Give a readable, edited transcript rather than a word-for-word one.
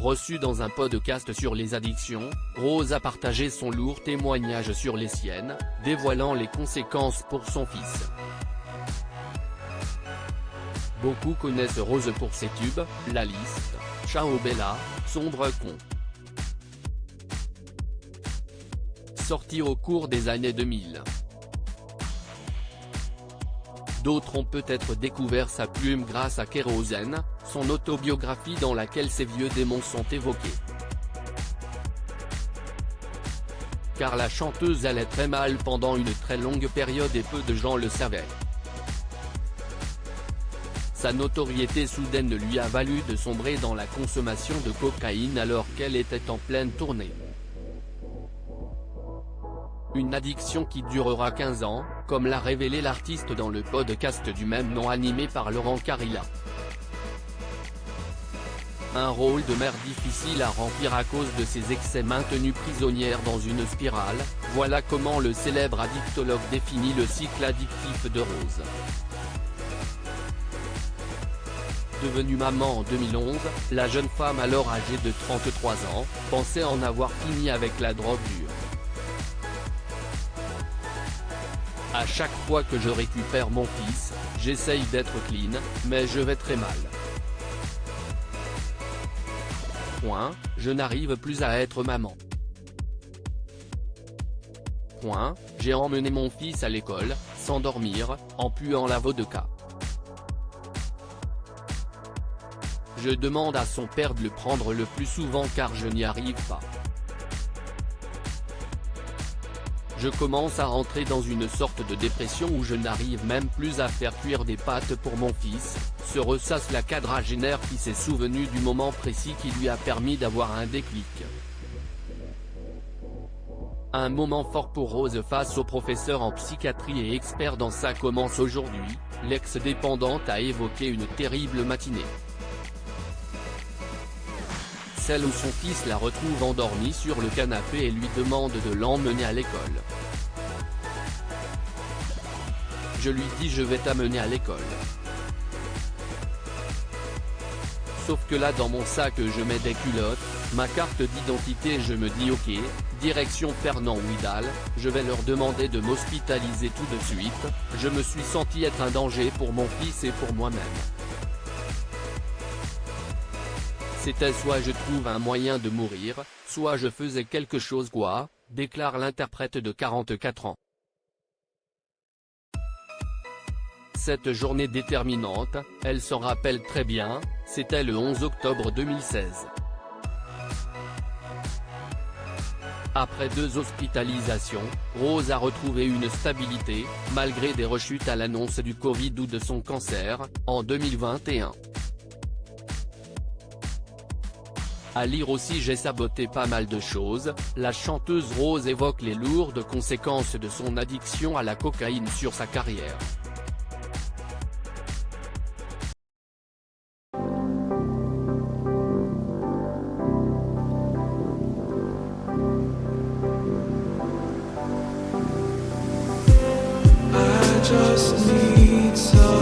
reçu dans un podcast sur les addictions, Rose a partagé son lourd témoignage sur les siennes, dévoilant les conséquences pour son fils. Beaucoup connaissent Rose pour ses tubes, La Liste, Ciao Bella, Sombre Con. Sorti au cours des années 2000. D'autres ont peut-être découvert sa plume grâce à Kérosène, son autobiographie dans laquelle ses vieux démons sont évoqués. Car la chanteuse allait très mal pendant une très longue période et peu de gens le savaient. Sa notoriété soudaine lui a valu de sombrer dans la consommation de cocaïne alors qu'elle était en pleine tournée. Une addiction qui durera 15 ans, comme l'a révélé l'artiste dans le podcast du même nom animé par Laurent Carilla. Un rôle de mère difficile à remplir à cause de ses excès maintenus prisonnière dans une spirale, voilà comment le célèbre addictologue définit le cycle addictif de Rose. Devenue maman en 2011, la jeune femme alors âgée de 33 ans, pensait en avoir fini avec la drogue dure. À chaque fois que je récupère mon fils, j'essaye d'être clean, mais je vais très mal. Je n'arrive plus à être maman. J'ai emmené mon fils à l'école, sans dormir, en puant la vodka. Je demande à son père de le prendre le plus souvent car je n'y arrive pas. Je commence à rentrer dans une sorte de dépression où je n'arrive même plus à faire cuire des pâtes pour mon fils, se ressasse la quadragénaire qui s'est souvenue du moment précis qui lui a permis d'avoir un déclic. Un moment fort pour Rose face au professeur en psychiatrie et expert dans ça commence aujourd'hui, l'ex-dépendante a évoqué une terrible matinée. Celle où son fils la retrouve endormie sur le canapé et lui demande de l'emmener à l'école. Je lui dis je vais t'amener à l'école. Sauf que là dans mon sac je mets des culottes, ma carte d'identité et je me dis ok, direction Fernand Widal, je vais leur demander de m'hospitaliser tout de suite, je me suis senti être un danger pour mon fils et pour moi-même. C'était soit je trouve un moyen de mourir, soit je faisais quelque chose quoi, déclare l'interprète de 44 ans. Cette journée déterminante, elle s'en rappelle très bien, c'était le 11 octobre 2016. Après 2 hospitalisations, Rose a retrouvé une stabilité, malgré des rechutes à l'annonce du Covid ou de son cancer, en 2021. À lire aussi j'ai saboté pas mal de choses, la chanteuse Rose évoque les lourdes conséquences de son addiction à la cocaïne sur sa carrière. I just need some